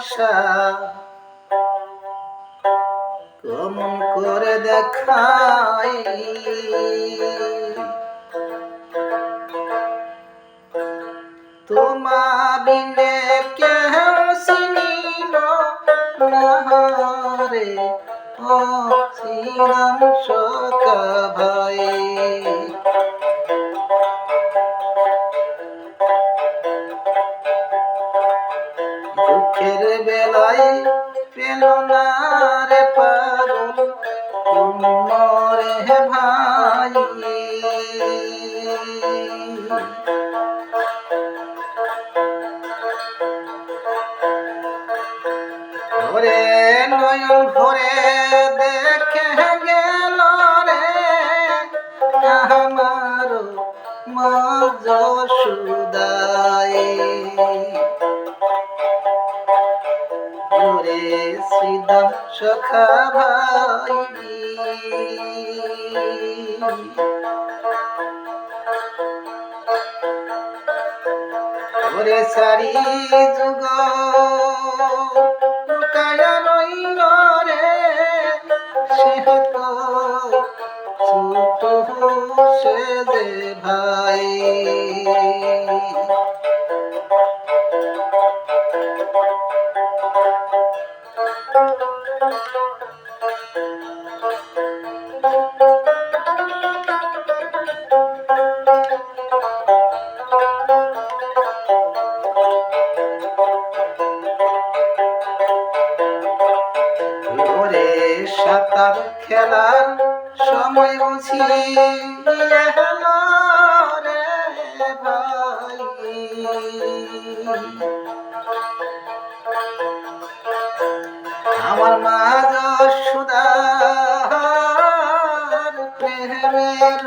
ভাষা কেমন করে দেখাই তোমা বিনে কেউ চিনিল না রে ও শ্রীরাম সখা ভাই দুঃখের বেলায় পেল না রে পাগল রে ভাই ওরে নয়ন ভরে দেখে গেল রে আমার মা যশোদায় ওরে শ্রীদাম সখা ভাই ওরে সারি যুগ লুকায়া রইল রে সে তো ছোট সে যে ভাই ওরে সাঁতার খেলার সময় বুঝি এলো রে ভাই আমার মা যশোদার প্রেমের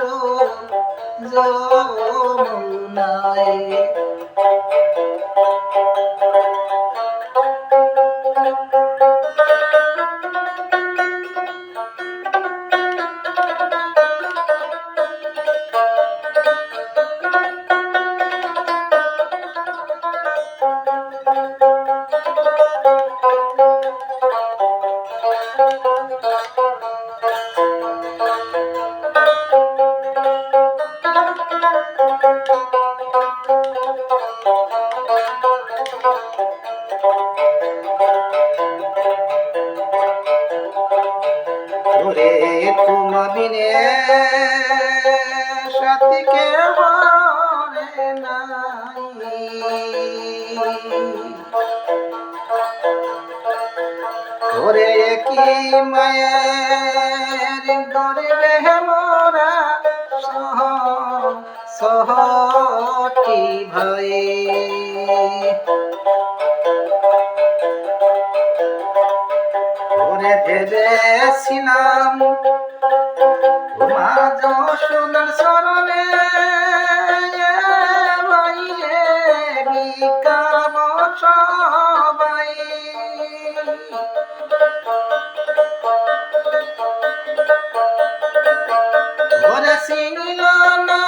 যমুনায় ওরে তোমা বিনে সাথী কেহ রে নাই ওরে কি মায়ের গরিবে মোরা সহটি ভাই ওরে ভেবেছিলাম মা যশোদার চরণে বাইরে বিকাব সবাই ওরে চিনিল না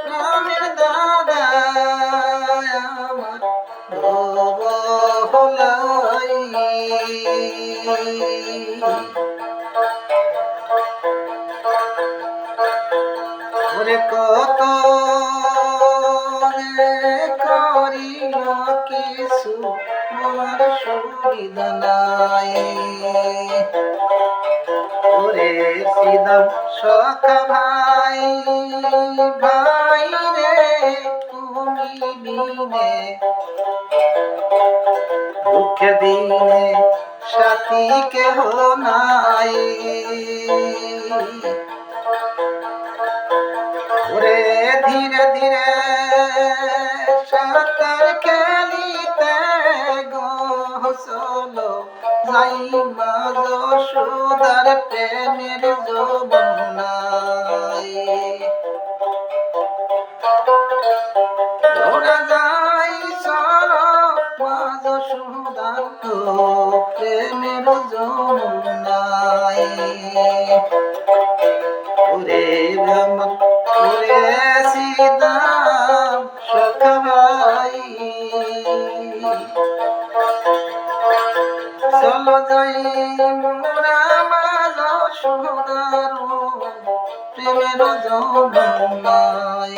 রামের দাদা আমার ভোলাই ওরে কত করিল কিছু আমার সুবিধা নাই ওরে শ্রীদাম সখা ভাই ভাই রে তুমি বিনে দুঃখের দিনে সাথী কেহ নাই ওরে ধীরে ধীরে সাঁতার খেলিতে গোসল যাই মা যশোদার প্রেমের যমুনায় ওরা যাই চল মা যশোদার প্রেমের যমুনায় ওরে ব্রাহ্মণ ওরে শ্রীদাম সখা ভাই চলো যাই মোরা মা যশোদার প্রেমের যমুনায়।